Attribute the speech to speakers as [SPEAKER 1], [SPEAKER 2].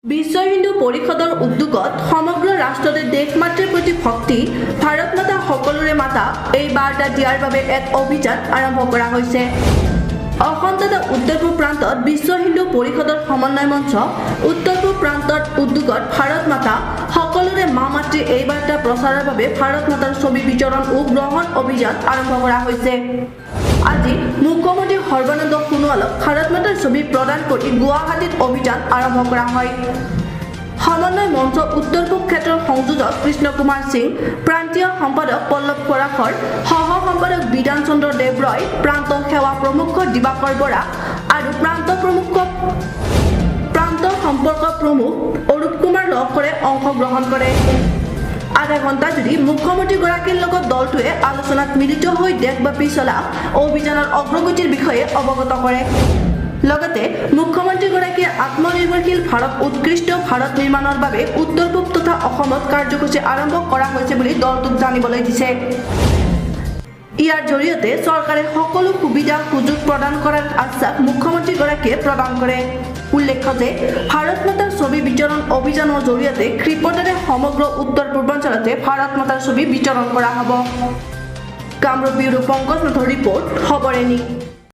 [SPEAKER 1] বিশ্ব হিন্দু পৰিষদৰ উদ্যোগত সমগ্ৰ ৰাষ্ট্ৰতে দেশ মাতৃৰ প্ৰতি ভক্তি ভাৰত মাতা সকলোৰে মাতা এই বাৰ্তা দিয়াৰ বাবে এক অভিযান আৰম্ভ কৰা হৈছে। অসম তথা উত্তৰ পূব প্ৰান্তত বিশ্ব হিন্দু পৰিষদৰ সমন্বয় মঞ্চ উত্তৰ পূব প্ৰান্তৰ উদ্যোগত ভাৰত মাতা সকলোৰে মা মাতৃ এই বাৰ্তা প্ৰচাৰৰ বাবে ভাৰত মাতাৰ ছবি বিতৰণ ও গ্ৰহণ অভিযান আৰম্ভ কৰা হৈছে। আজি মুখ্যমন্ত্ৰী সৰ্বানন্দ সোণোৱালক ভাৰত মাতাৰ ছবি প্ৰদান কৰি গুৱাহাটীত অভিযান আৰম্ভ কৰা হয়। সমন্বয় মঞ্চ উত্তৰ পূব ক্ষেত্ৰৰ সংযোজক কৃষ্ণ কুমাৰ সিং, প্ৰান্তীয় সম্পাদক পল্লৱ পৰাশৰ, সহ সম্পাদক বিধান চন্দ্ৰ দেৱ ৰয়, প্ৰান্ত সেৱা প্ৰমুখ দিবাকৰ বৰা আৰু প্ৰান্ত সম্পৰ্ক প্ৰমুখ অৰূপ কুমাৰ লহকৰে অংশগ্ৰহণ কৰে। আধা ঘণ্টা জুৰি মুখ্যমন্ত্ৰীগৰাকীৰ লগত দলটোৱে আলোচনাত মিলিত হৈ দেশব্যাপী চলা অভিযানৰ অগ্ৰগতিৰ বিষয়ে অৱগত কৰে। লগতে মুখ্যমন্ত্ৰীগৰাকীয়ে আত্মনিৰ্ভৰশীল ভাৰত উৎকৃষ্ট ভাৰত নিৰ্মাণৰ বাবে উত্তৰ পূব তথা অসমত কাৰ্যসূচী আৰম্ভ কৰা হৈছে বুলি দলটোক জানিবলৈ দিছে। ইয়াৰ জৰিয়তে চৰকাৰে সকলো সুবিধা সুযোগ প্ৰদান কৰাৰ আশ্বাস মুখ্যমন্ত্ৰীগৰাকীয়ে প্ৰদান কৰে। উল্লেখ্য যে ভাৰত মাতাৰ ছবি বিতৰণ অভিযানৰ জৰিয়তে ক্ষিপ্ৰতাৰে সমগ্ৰ উত্তৰ পূৰ্বাঞ্চলতে ভাৰত মাতাৰ ছবি বিতৰণ কৰা হ'ব। কামৰূপ ব্যুৰো পংকজ নাথৰ ৰিপৰ্ট, খবৰ এনি।